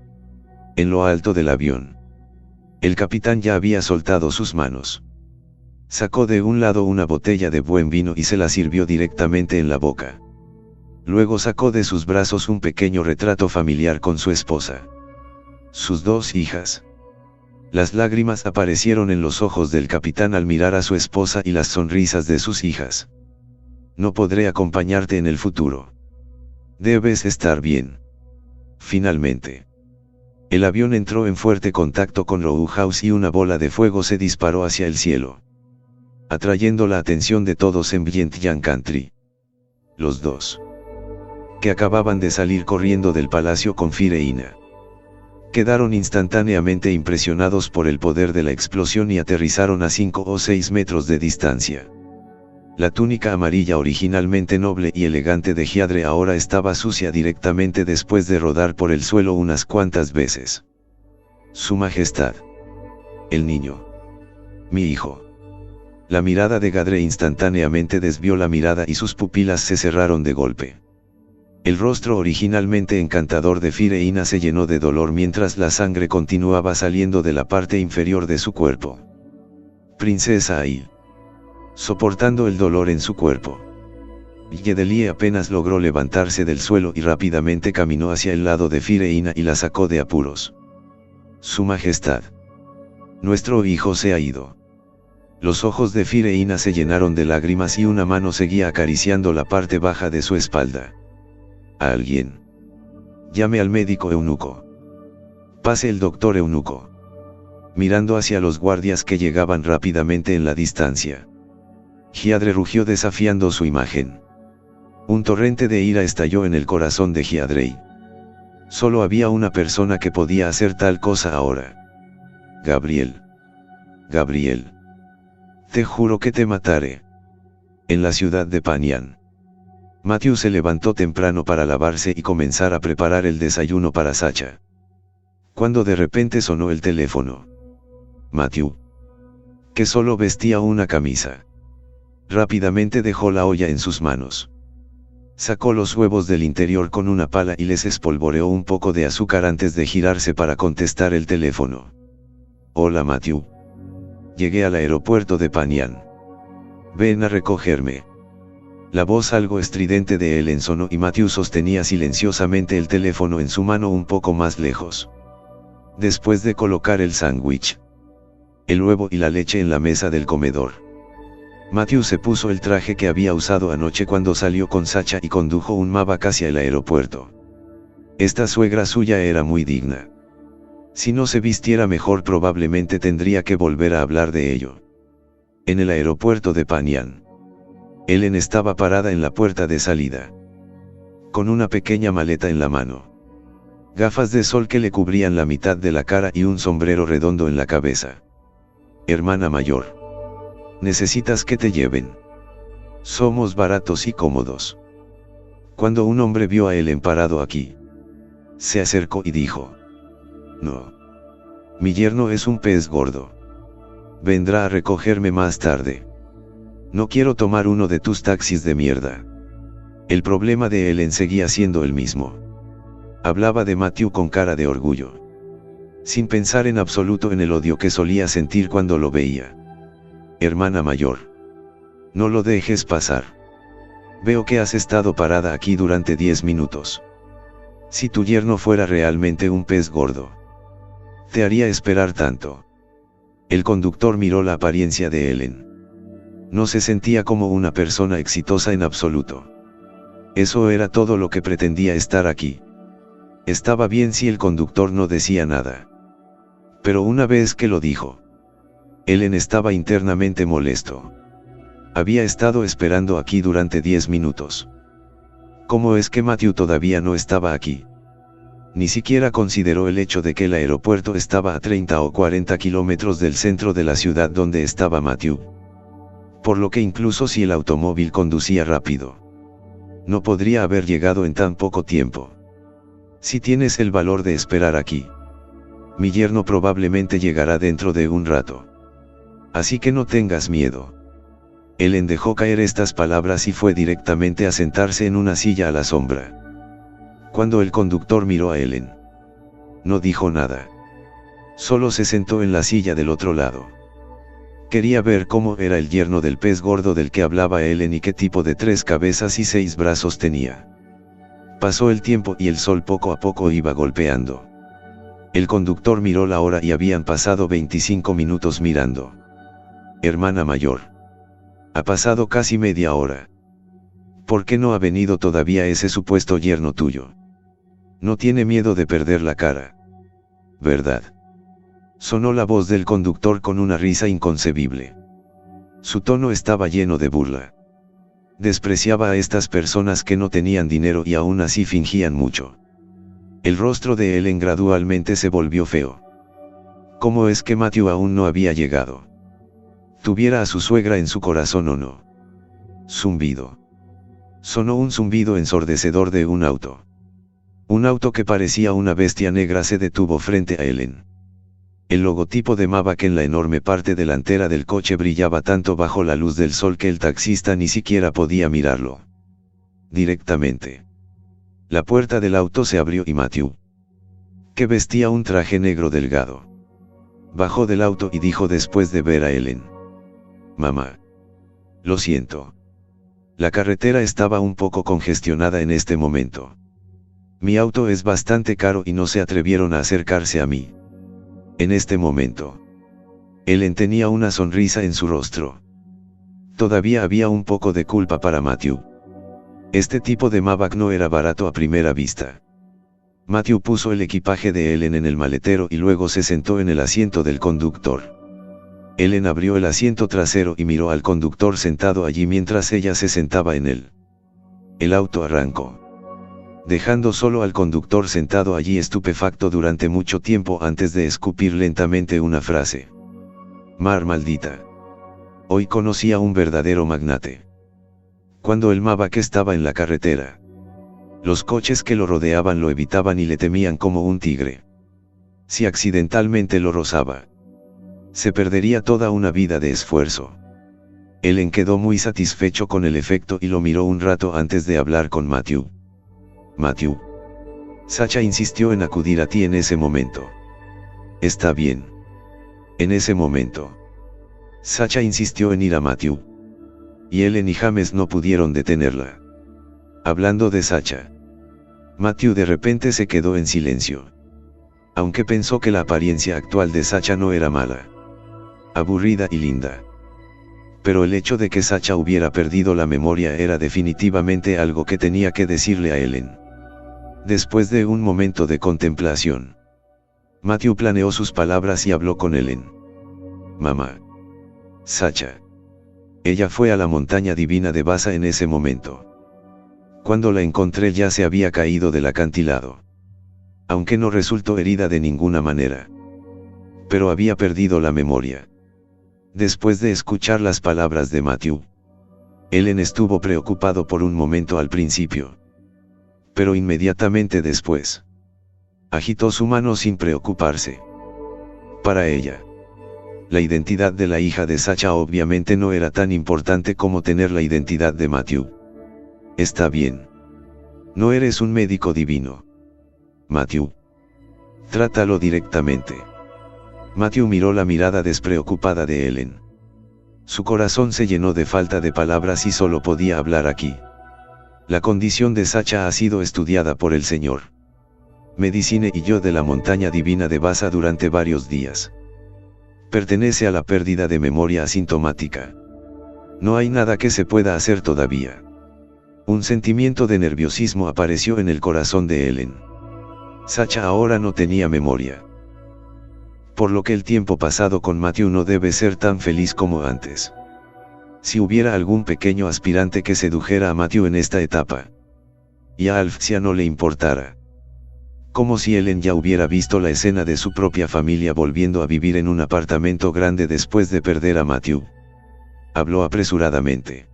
En lo alto del avión, el capitán ya había soltado sus manos. Sacó de un lado una botella de buen vino y se la sirvió directamente en la boca. Luego sacó de sus brazos un pequeño retrato familiar con su esposa, sus dos hijas. Las lágrimas aparecieron en los ojos del capitán al mirar a su esposa y las sonrisas de sus hijas. No podré acompañarte en el futuro. Debes estar bien. Finalmente, el avión entró en fuerte contacto con Row House y una bola de fuego se disparó hacia el cielo, atrayendo la atención de todos en Vientiane Country. Los dos, que acababan de salir corriendo del palacio con Fireina, quedaron instantáneamente impresionados por el poder de la explosión y aterrizaron a 5 o 6 metros de distancia. La túnica amarilla originalmente noble y elegante de Gadre ahora estaba sucia directamente después de rodar por el suelo unas cuantas veces. Su Majestad. El niño. Mi hijo. La mirada de Gadre instantáneamente desvió la mirada y sus pupilas se cerraron de golpe. El rostro originalmente encantador de Fireina se llenó de dolor mientras la sangre continuaba saliendo de la parte inferior de su cuerpo. Princesa Ail. Soportando el dolor en su cuerpo. Yedelie apenas logró levantarse del suelo y rápidamente caminó hacia el lado de Fireina y la sacó de apuros. Su Majestad. Nuestro hijo se ha ido. Los ojos de Fireina se llenaron de lágrimas y una mano seguía acariciando la parte baja de su espalda. ¿A alguien? Llame al médico eunuco. Pase el doctor eunuco. Mirando hacia los guardias que llegaban rápidamente en la distancia. Giadre rugió desafiando su imagen. Un torrente de ira estalló en el corazón de Giadrei. Solo había una persona que podía hacer tal cosa ahora. Gabriel. Gabriel. Te juro que te mataré. En la ciudad de Panián. Matthew se levantó temprano para lavarse y comenzar a preparar el desayuno para Sacha. Cuando de repente sonó el teléfono. Matthew, que solo vestía una camisa, rápidamente dejó la olla en sus manos. Sacó los huevos del interior con una pala y les espolvoreó un poco de azúcar antes de girarse para contestar el teléfono. Hola Matthew. Llegué al aeropuerto de Panián. Ven a recogerme. La voz algo estridente de Ellen sonó y Matthew sostenía silenciosamente el teléfono en su mano un poco más lejos. Después de colocar el sándwich, el huevo y la leche en la mesa del comedor, Matthew se puso el traje que había usado anoche cuando salió con Sacha y condujo un Mavic hacia el aeropuerto. Esta suegra suya era muy digna. Si no se vistiera mejor probablemente tendría que volver a hablar de ello. En el aeropuerto de Panián. Ellen estaba parada en la puerta de salida. Con una pequeña maleta en la mano. Gafas de sol que le cubrían la mitad de la cara y un sombrero redondo en la cabeza. Hermana mayor. Necesitas que te lleven. Somos baratos y cómodos. Cuando un hombre vio a Ellen parado aquí, se acercó y dijo. No. Mi yerno es un pez gordo. Vendrá a recogerme más tarde. No quiero tomar uno de tus taxis de mierda. El problema de Ellen seguía siendo el mismo. Hablaba de Matthew con cara de orgullo. Sin pensar en absoluto en el odio que solía sentir cuando lo veía. Hermana mayor. No lo dejes pasar. Veo que has estado parada aquí durante 10 minutos. Si tu yerno fuera realmente un pez gordo, te haría esperar tanto. El conductor miró la apariencia de Ellen. No se sentía como una persona exitosa en absoluto. Eso era todo lo que pretendía estar aquí. Estaba bien si el conductor no decía nada. Pero una vez que lo dijo, Ellen estaba internamente molesto. Había estado esperando aquí durante 10 minutos. ¿Cómo es que Matthew todavía no estaba aquí? Ni siquiera consideró el hecho de que el aeropuerto estaba a 30 o 40 kilómetros del centro de la ciudad donde estaba Matthew. Por lo que incluso si el automóvil conducía rápido, no podría haber llegado en tan poco tiempo. Si tienes el valor de esperar aquí, mi yerno probablemente llegará dentro de un rato. Así que no tengas miedo. Ellen dejó caer estas palabras y fue directamente a sentarse en una silla a la sombra. Cuando el conductor miró a Ellen, no dijo nada. Solo se sentó en la silla del otro lado. Quería ver cómo era el yerno del pez gordo del que hablaba Ellen y qué tipo de 3 cabezas y 6 brazos tenía. Pasó el tiempo y el sol poco a poco iba golpeando. El conductor miró la hora y habían pasado 25 minutos mirando. Hermana mayor. Ha pasado casi media hora. ¿Por qué no ha venido todavía ese supuesto yerno tuyo? No tiene miedo de perder la cara, ¿verdad? Sonó la voz del conductor con una risa inconcebible. Su tono estaba lleno de burla. Despreciaba a estas personas que no tenían dinero y aún así fingían mucho. El rostro de Ellen gradualmente se volvió feo. ¿Cómo es que Matthew aún no había llegado? ¿Tuviera a su suegra en su corazón o no? Zumbido. Sonó un zumbido ensordecedor de un auto. Un auto que parecía una bestia negra se detuvo frente a Ellen. El logotipo de Maybach en la enorme parte delantera del coche brillaba tanto bajo la luz del sol que el taxista ni siquiera podía mirarlo directamente. La puerta del auto se abrió y Matthew, que vestía un traje negro delgado, bajó del auto y dijo después de ver a Ellen: «Mamá. Lo siento. La carretera estaba un poco congestionada en este momento. Mi auto es bastante caro y no se atrevieron a acercarse a mí». En este momento, Ellen tenía una sonrisa en su rostro. Todavía había un poco de culpa para Matthew. Este tipo de Maybach no era barato a primera vista. Matthew puso el equipaje de Ellen en el maletero y luego se sentó en el asiento del conductor. Ellen abrió el asiento trasero y miró al conductor sentado allí mientras ella se sentaba en él. El auto arrancó, dejando solo al conductor sentado allí estupefacto durante mucho tiempo antes de escupir lentamente una frase. «Mar maldita. Hoy conocí a un verdadero magnate». Cuando el Maybach estaba en la carretera, los coches que lo rodeaban lo evitaban y le temían como un tigre. Si accidentalmente lo rozaba, se perdería toda una vida de esfuerzo. Ellen quedó muy satisfecho con el efecto y lo miró un rato antes de hablar con Matthew. «Matthew. Sacha insistió en acudir a ti en ese momento». «Está bien». En ese momento, Sacha insistió en ir a Matthew. Y Ellen y James no pudieron detenerla. Hablando de Sacha, Matthew de repente se quedó en silencio. Aunque pensó que la apariencia actual de Sacha no era mala, aburrida y linda. Pero el hecho de que Sacha hubiera perdido la memoria era definitivamente algo que tenía que decirle a Ellen. Después de un momento de contemplación, Matthew planeó sus palabras y habló con Ellen. «Mamá. Sacha. Ella fue a la montaña divina de Basa en ese momento. Cuando la encontré ya se había caído del acantilado. Aunque no resultó herida de ninguna manera. Pero había perdido la memoria». Después de escuchar las palabras de Matthew, Ellen estuvo preocupado por un momento al principio. Pero inmediatamente después, agitó su mano sin preocuparse. Para ella, la identidad de la hija de Sacha obviamente no era tan importante como tener la identidad de Matthew. «Está bien. No eres un médico divino. Matthew. Trátalo directamente». Matthew miró la mirada despreocupada de Ellen. Su corazón se llenó de falta de palabras y solo podía hablar aquí. La condición de Sacha ha sido estudiada por el Señor Medicine y yo de la montaña divina de Basa durante varios días. Pertenece a la pérdida de memoria asintomática. No hay nada que se pueda hacer todavía. Un sentimiento de nerviosismo apareció en el corazón de Ellen. Sacha ahora no tenía memoria. Por lo que el tiempo pasado con Matthew no debe ser tan feliz como antes. Si hubiera algún pequeño aspirante que sedujera a Matthew en esta etapa, y a Alfsia no le importara. Como si Ellen ya hubiera visto la escena de su propia familia volviendo a vivir en un apartamento grande después de perder a Matthew. Habló apresuradamente.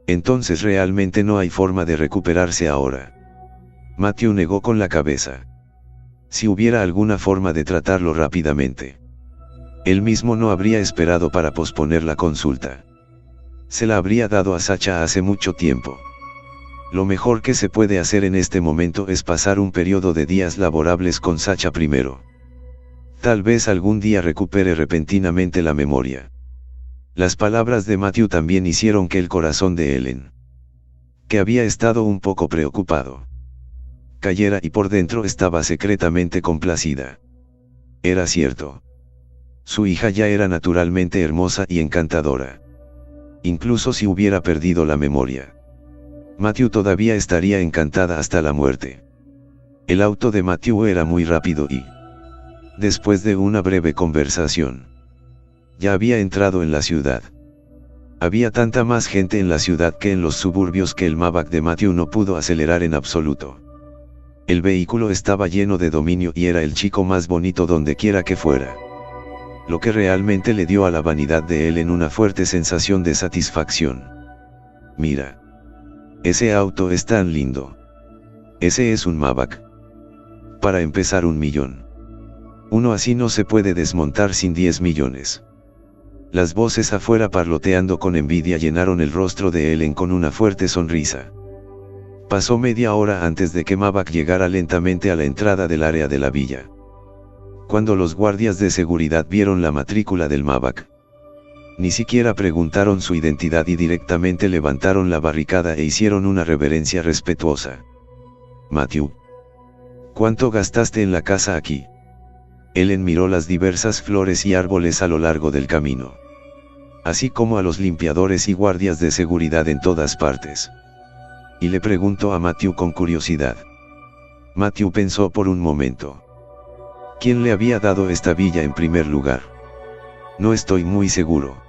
Entonces realmente no hay forma de recuperarse ahora. Matthew negó con la cabeza. Si hubiera alguna forma de tratarlo rápidamente, él mismo no habría esperado para posponer la consulta. Se la habría dado a Sacha hace mucho tiempo. Lo mejor que se puede hacer en este momento es pasar un periodo de días laborables con Sacha primero. Tal vez algún día recupere repentinamente la memoria. Las palabras de Matthew también hicieron que el corazón de Ellen, que había estado un poco preocupado, cayera y por dentro estaba secretamente complacida. Era cierto. Su hija ya era naturalmente hermosa y encantadora. Incluso si hubiera perdido la memoria, Matthew todavía estaría encantada hasta la muerte. El auto de Matthew era muy rápido y, después de una breve conversación, ya había entrado en la ciudad. Había tanta más gente en la ciudad que en los suburbios que el Maybach de Matthew no pudo acelerar en absoluto. El vehículo estaba lleno de dominio y era el chico más bonito donde quiera que fuera. Lo que realmente le dio a la vanidad de Ellen una fuerte sensación de satisfacción. Mira. Ese auto es tan lindo. Ese es un Maybach. Para empezar, $1 millón. Uno así no se puede desmontar sin 10 millones. Las voces afuera parloteando con envidia llenaron el rostro de Ellen con una fuerte sonrisa. Pasó media hora antes de que Mavak llegara lentamente a la entrada del área de la villa. Cuando los guardias de seguridad vieron la matrícula del Mavak, ni siquiera preguntaron su identidad y directamente levantaron la barricada e hicieron una reverencia respetuosa. Matthew, ¿cuánto gastaste en la casa aquí? Ellen miró las diversas flores y árboles a lo largo del camino, así como a los limpiadores y guardias de seguridad en todas partes. Y le preguntó a Matthew con curiosidad. Matthew pensó por un momento. ¿Quién le había dado esta villa en primer lugar? No estoy muy seguro.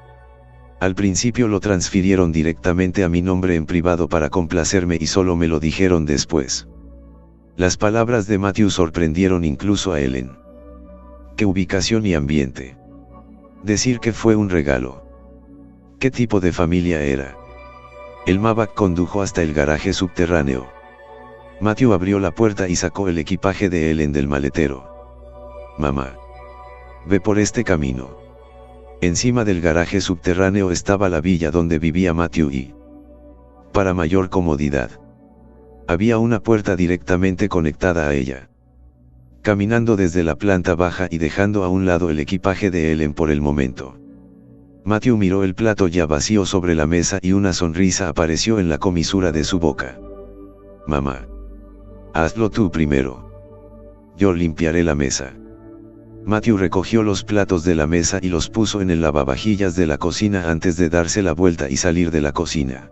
Al principio lo transfirieron directamente a mi nombre en privado para complacerme y solo me lo dijeron después. Las palabras de Matthew sorprendieron incluso a Ellen. ¿Qué ubicación y ambiente? Decir que fue un regalo. ¿Qué tipo de familia era? El Mavak condujo hasta el garaje subterráneo. Matthew abrió la puerta y sacó el equipaje de Ellen del maletero. Mamá, ve por este camino. Encima del garaje subterráneo estaba la villa donde vivía Matthew y, para mayor comodidad, había una puerta directamente conectada a ella. Caminando desde la planta baja y dejando a un lado el equipaje de Ellen por el momento, Matthew miró el plato ya vacío sobre la mesa y una sonrisa apareció en la comisura de su boca. Mamá, hazlo tú primero. Yo limpiaré la mesa. Matthew recogió los platos de la mesa y los puso en el lavavajillas de la cocina antes de darse la vuelta y salir de la cocina.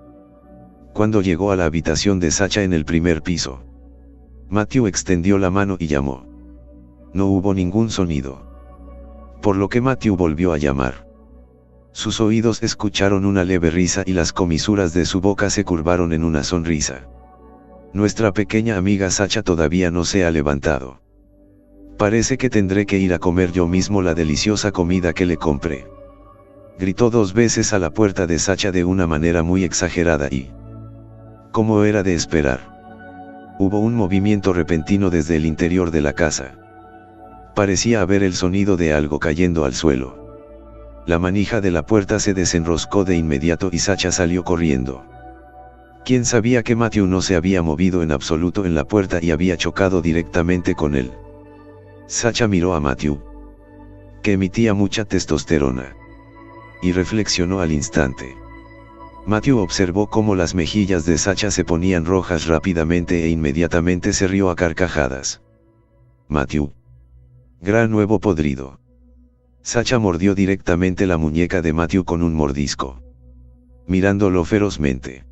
Cuando llegó a la habitación de Sacha en el primer piso, Matthew extendió la mano y llamó. No hubo ningún sonido, por lo que Matthew volvió a llamar. Sus oídos escucharon una leve risa y las comisuras de su boca se curvaron en una sonrisa. Nuestra pequeña amiga Sacha todavía no se ha levantado. Parece que tendré que ir a comer yo mismo la deliciosa comida que le compré. Gritó 2 veces a la puerta de Sacha de una manera muy exagerada y, como era de esperar, hubo un movimiento repentino desde el interior de la casa. Parecía haber el sonido de algo cayendo al suelo. La manija de la puerta se desenroscó de inmediato y Sacha salió corriendo. ¿Quién sabía que Matthew no se había movido en absoluto en la puerta y había chocado directamente con él? Sacha miró a Matthew, que emitía mucha testosterona, y reflexionó al instante. Matthew observó cómo las mejillas de Sacha se ponían rojas rápidamente e inmediatamente se rió a carcajadas. Matthew. Gran huevo podrido. Sacha mordió directamente la muñeca de Matthew con un mordisco, mirándolo ferozmente.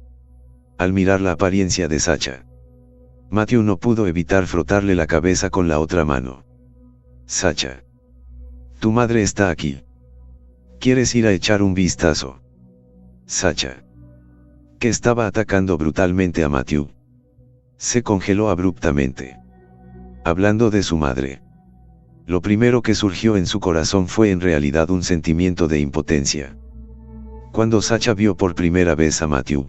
Al mirar la apariencia de Sacha, Matthew no pudo evitar frotarle la cabeza con la otra mano. Sacha. Tu madre está aquí. ¿Quieres ir a echar un vistazo? Sacha, que estaba atacando brutalmente a Matthew, se congeló abruptamente. Hablando de su madre, lo primero que surgió en su corazón fue en realidad un sentimiento de impotencia. Cuando Sacha vio por primera vez a Matthew,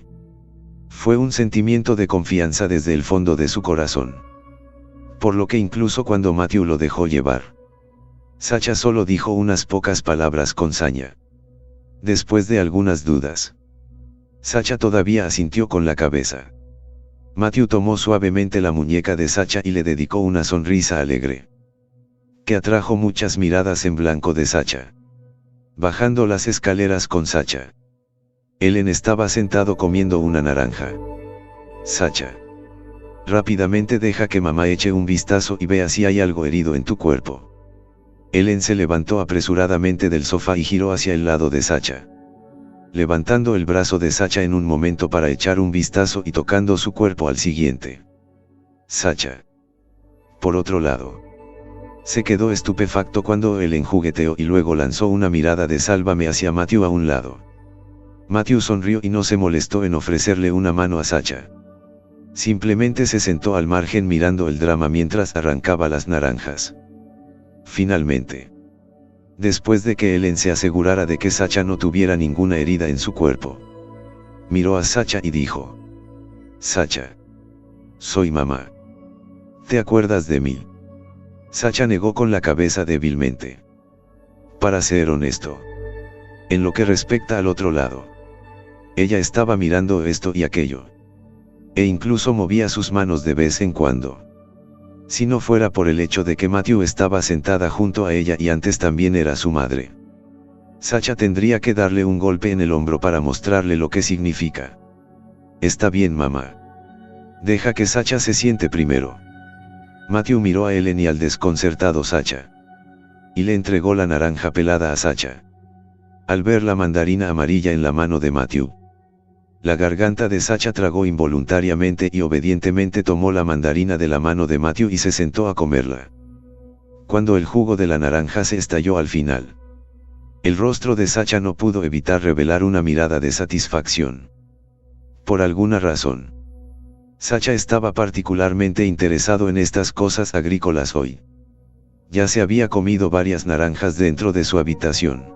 fue un sentimiento de confianza desde el fondo de su corazón. Por lo que incluso cuando Matthew lo dejó llevar, Sacha solo dijo unas pocas palabras con saña. Después de algunas dudas, Sacha todavía asintió con la cabeza. Matthew tomó suavemente la muñeca de Sacha y le dedicó una sonrisa alegre, que atrajo muchas miradas en blanco de Sacha. Bajando las escaleras con Sacha, Ellen estaba sentado comiendo una naranja. Sacha, rápidamente deja que mamá eche un vistazo y vea si hay algo herido en tu cuerpo. Ellen se levantó apresuradamente del sofá y giró hacia el lado de Sacha, levantando el brazo de Sacha en un momento para echar un vistazo y tocando su cuerpo al siguiente. Sacha, por otro lado, se quedó estupefacto cuando Ellen jugueteó y luego lanzó una mirada de sálvame hacia Matthew a un lado. Matthew sonrió y no se molestó en ofrecerle una mano a Sacha. Simplemente se sentó al margen mirando el drama mientras arrancaba las naranjas. Finalmente, después de que Ellen se asegurara de que Sacha no tuviera ninguna herida en su cuerpo, miró a Sacha y dijo: Sacha, soy mamá. ¿Te acuerdas de mí? Sacha negó con la cabeza débilmente. Para ser honesto. En lo que respecta al otro lado. Ella estaba mirando esto y aquello. E incluso movía sus manos de vez en cuando. Si no fuera por el hecho de que Matthew estaba sentada junto a ella y antes también era su madre. Sacha tendría que darle un golpe en el hombro para mostrarle lo que significa. Está bien, mamá. Deja que Sacha se siente primero. Matthew miró a Ellen y al desconcertado Sacha. Y le entregó la naranja pelada a Sacha. Al ver la mandarina amarilla en la mano de Matthew, la garganta de Sacha tragó involuntariamente y obedientemente tomó la mandarina de la mano de Matthew y se sentó a comerla. Cuando el jugo de la naranja se estalló al final, el rostro de Sacha no pudo evitar revelar una mirada de satisfacción. Por alguna razón, Sacha estaba particularmente interesado en estas cosas agrícolas hoy. Ya se había comido varias naranjas dentro de su habitación.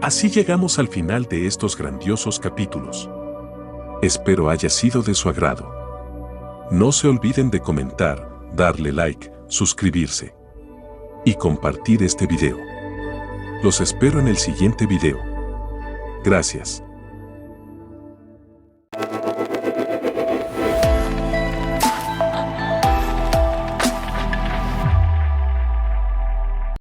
Así llegamos al final de estos grandiosos capítulos. Espero haya sido de su agrado. No se olviden de comentar, darle like, suscribirse y compartir este video. Los espero en el siguiente video. Gracias.